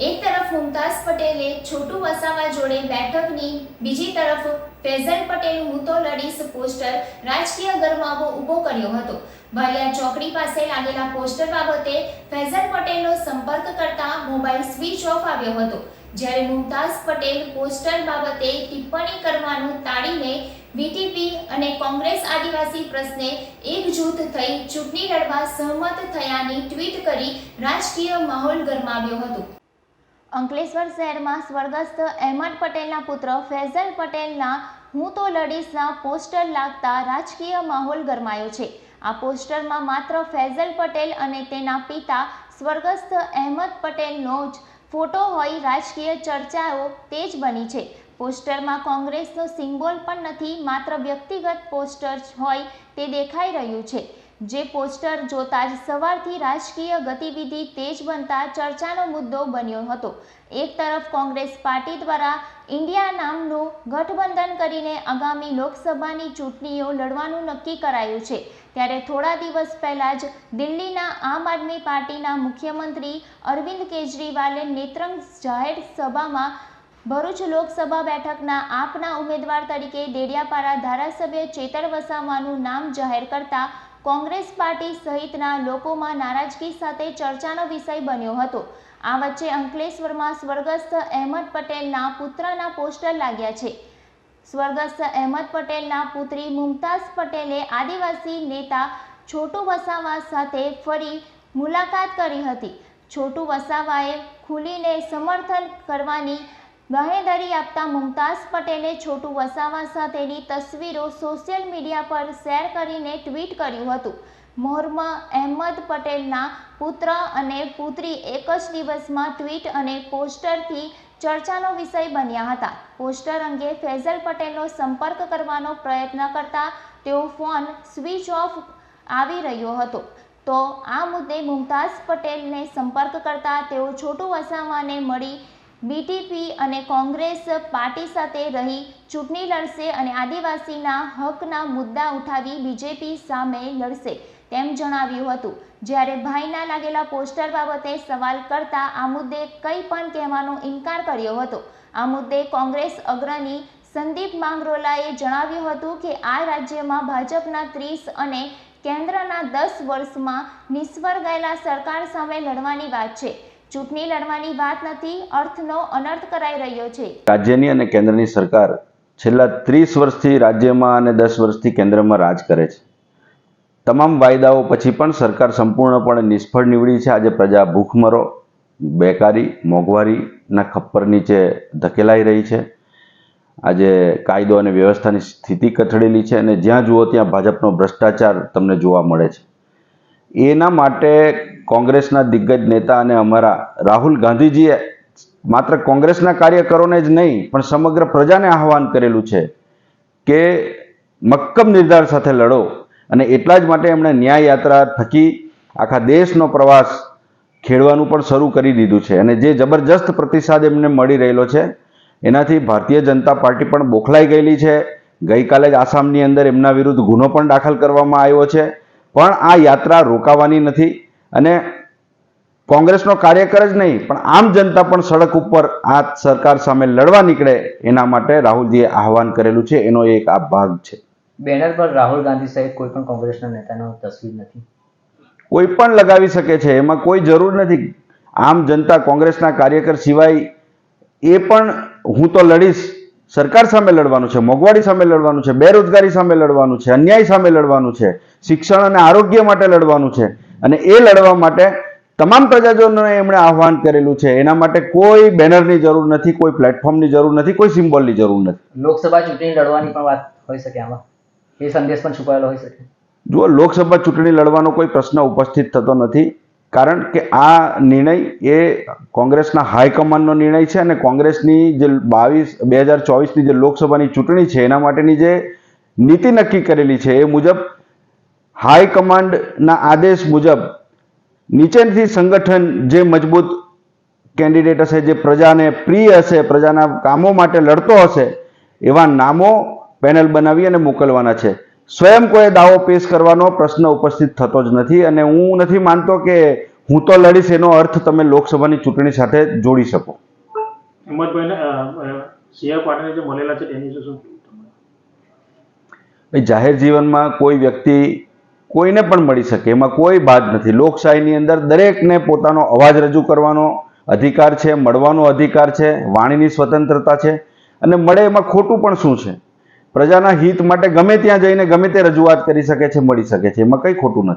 એક તરફ મુમતાઝ પટેલે છોટુ વસાવા જોડે બેઠકની, બીજી તરફ ફૈઝલ પટેલ હું તો લડીશ પોસ્ટર રાજકીય ગરમાવો ઊભો કર્યો હતો. વાલિયા ચોકડી પાસે લાગેલા પોસ્ટર બાબતે ફૈઝલ પટેલનો સંપર્ક કરતા મોબાઈલ સ્વિચ ઓફ આવ્યો હતો. જ્યારે મુમતાઝ પટેલ પોસ્ટર બાબતે ટિપ્પણી કરવાનું ટાળીને વીટીપી અને કોંગ્રેસ આદિવાસી પ્રશ્ને એકજૂથ થઈ ચૂંટણી લડવા સહમત થયાની ટ્વીટ કરી રાજકીય માહોલ ગરમાવ્યો હતો. અંકલેશ્વર શહેરમાં સ્વર્ગસ્થ અહેમદ પટેલના પુત્ર ફૈઝલ પટેલના હું તો લડીશના પોસ્ટર લાગતા રાજકીય માહોલ ગરમાયો છે. આ પોસ્ટરમાં માત્ર ફૈઝલ પટેલ અને તેના પિતા સ્વર્ગસ્થ અહેમદ પટેલનો જ ફોટો હોય રાજકીય ચર્ચાઓ તેજ બની છે. પોસ્ટરમાં કોંગ્રેસનો સિમ્બોલ પણ નથી, માત્ર વ્યક્તિગત પોસ્ટર હોય તે દેખાઈ રહ્યું છે. જે પોસ્ટર જોતા જ સવારથી રાજકીય ગતિવિધિ તેજ બનતા ચર્ચાનો મુદ્દો બન્યો હતો. એક તરફ કોંગ્રેસ પાર્ટી દ્વારા ઇન્ડિયા નામનું ગઠબંધન કરીને આગામી લોકસભાની ચૂંટણીઓ લડવાનું નક્કી કરાયું છે. ત્યારે થોડા દિવસ પહેલા જ દિલ્હીના આમ આદમી પાર્ટીના મુખ્યમંત્રી અરવિંદ કેજરીવાલે નેત્રંગ જાહેર સભામાં ભરૂચ લોકસભા બેઠકના આપના ઉમેદવાર તરીકે ડેડિયાપાડા ધારાસભ્ય ચેતર વસાવાનું નામ જાહેર કરતા કોંગ્રેસ પાર્ટી સહિતના લોકોમાં નારાજગી સાથે ચર્ચાનો વિષય બન્યો હતો. આ વચ્ચે અંકલેશ્વરમાં સ્વર્ગસ્થ અહેમદ પટેલના પુત્રના પોસ્ટર લાગ્યા છે. સ્વર્ગસ્થ અહેમદ પટેલના પુત્રી મુમતાઝ પટેલે આદિવાસી નેતા છોટુ વસાવા સાથે ફરી મુલાકાત કરી હતી. છોટુ વસાવાએ ખુલીને સમર્થન કરવાની બાહેંધરી આપતા મુમતાઝ પટેલે છોટુ વસાવા સાથેની તસવીરો સોશિયલ મીડિયા પર શેર કરીને ટ્વીટ કર્યું હતું. મોહમ્મદ અહેમદ પટેલના પુત્ર અને પુત્રી એક જ દિવસમાં ટ્વીટ અને પોસ્ટરથી ચર્ચાનો વિષય બન્યા હતા. પોસ્ટર અંગે ફૈઝલ પટેલનો સંપર્ક કરવાનો પ્રયત્ન કરતા તેઓ ફોન સ્વિચ ઓફ આવી રહ્યો હતો. તો આ મુદ્દે મુમતાઝ પટેલને સંપર્ક કરતા તેઓ છોટુ વસાવાને મળી બીટીપી અને કોંગ્રેસ પાર્ટી સાથે રહી ચૂંટણી લડશે અને આદિવાસીના હકના મુદ્દા ઉઠાવી બીજેપી સામે લડશે તેમ જણાવ્યું હતું. જ્યારે ભાઈના લાગેલા પોસ્ટર બાબતે સવાલ કરતા આ મુદ્દે કંઈ પણ કહેવાનો ઇનકાર કર્યો હતો. આ મુદ્દે કોંગ્રેસ અગ્રણી સંદીપ માંગરોલાએ જણાવ્યું હતું કે આ રાજ્યમાં ભાજપના 30 અને કેન્દ્રના 10 વર્ષમાં નિષ્ફળ ગયેલા સરકાર સામે લડવાની વાત છે. ચૂંટણી લડવાની વાત નથી, અર્થનો અનર્થ કરાઈ રહ્યો છે. રાજ્યની અને કેન્દ્રની સરકાર છેલ્લા 30 વર્ષથી રાજ્યમાં અને 10 વર્ષથી કેન્દ્રમાં રાજ કરે છે. તમામ વાયદાઓ પછી પણ સરકાર સંપૂર્ણપણે નિષ્ફળ નીવડી છે. આજે પ્રજા ભૂખમરો, બેકારી, મોંઘવારીના ખપ્પર નીચે ધકેલાઈ રહી છે. આજે કાયદો અને વ્યવસ્થાની સ્થિતિ કથળેલી છે અને જ્યાં જુઓ ત્યાં ભાજપનો ભ્રષ્ટાચાર તમને જોવા મળે છે. એના માટે કોંગ્રેસના દિગ્ગજ નેતા અને અમારા રાહુલ ગાંધીજીએ માત્ર કોંગ્રેસના કાર્યકરોને જ નહીં પણ સમગ્ર પ્રજાને આહવાન કરેલું છે કે મક્કમ નિર્ધાર સાથે લડો. અને એટલા જ માટે એમણે ન્યાય યાત્રા થકી આખા દેશનો પ્રવાસ ખેડવાનું પણ શરૂ કરી દીધું છે. અને જે જબરજસ્ત પ્રતિસાદ એમને મળી રહેલો છે એનાથી ભારતીય જનતા પાર્ટી પણ બોખલાઈ ગયેલી છે. ગઈકાલે જ આસામની અંદર એમના વિરુદ્ધ ગુનો પણ દાખલ કરવામાં આવ્યો છે. પણ આ યાત્રા રોકાવાની નથી અને કોંગ્રેસનો કાર્યકર જ નહીં પણ આમ જનતા પણ સડક ઉપર આ સરકાર સામે લડવા નીકળે એના માટે રાહુલજીએ આહવાન કરેલું છે. એનો એક આ ભાગ છે. બેનર પર રાહુલ ગાંધી સહિત કોઈ પણ કોંગ્રેસના નેતાનો તસવીર નથી. કોઈ પણ લગાવી શકે છે, એમાં કોઈ જરૂર નથી. આમ જનતા કોંગ્રેસના કાર્યકર સિવાય એ પણ હું તો લડીશ સરકાર સામે લડવાનું છે, મોંઘવારી સામે લડવાનું છે, બેરોજગારી સામે લડવાનું છે, અન્યાય સામે લડવાનું છે, શિક્ષણ અને આરોગ્ય માટે લડવાનું છે. અને એ લડવા માટે તમામ પ્રજાજનોને એમણે આહવાન કરેલું છે. એના માટે કોઈ બેનરની જરૂર નથી, કોઈ પ્લેટફોર્મની જરૂર નથી, કોઈ સિમ્બોલની જરૂર નથી. લોકસભા ચૂંટણી લડવાની પણ વાત હોઈ શકે આમાં, એ સંદેશ પણ છુપાયેલો હોઈ શકે. જુઓ, લોકસભા ચૂંટણી લડવાનો કોઈ પ્રશ્ન ઉપસ્થિત થતો નથી, કારણ કે આ નિર્ણય એ કોંગ્રેસના હાઈકમાન્ડનો નિર્ણય છે અને કોંગ્રેસની જે 2024ની જે લોકસભાની ચૂંટણી છે એના માટેની જે નીતિ નક્કી કરેલી છે એ મુજબ હાઈકમાન્ડના આદેશ મુજબ નીચેથી સંગઠન જે મજબૂત કેન્ડિડેટ હશે, જે પ્રજાને પ્રિય હશે, પ્રજાના કામો માટે લડતો હશે એવા નામો પેનલ બનાવી અને મોકલવાના છે. સ્વયં કોઈ દાવો પેશ કરવાનો પ્રશ્ન ઉપસ્થિત થતો જ નથી. અને હું નથી માનતો કે હું તો લડીશ એનો અર્થ તમે લોકસભાની ચૂંટણી સાથે જોડી શકો. હિંમતભાઈને CR પાટીલને જે મળેલા છે તેની વિશે શું કહેવું તમારે? ભાઈ, જાહેર જીવનમાં કોઈ વ્યક્તિ કોઈને પણ મળી શકે, એમાં કોઈ બાદ નથી. લોકશાહીની અંદર દરેકને પોતાનો અવાજ રજૂ કરવાનો અધિકાર છે, મળવાનો અધિકાર છે, વાણીની સ્વતંત્રતા છે, અને મળે એમાં ખોટું પણ શું છે? પ્રજાના હિત માટે ગમે ત્યાં જઈને ગમે તે રજૂઆત કરી શકે છે, મળી શકે છે, એમાં કંઈ ખોટું નથી.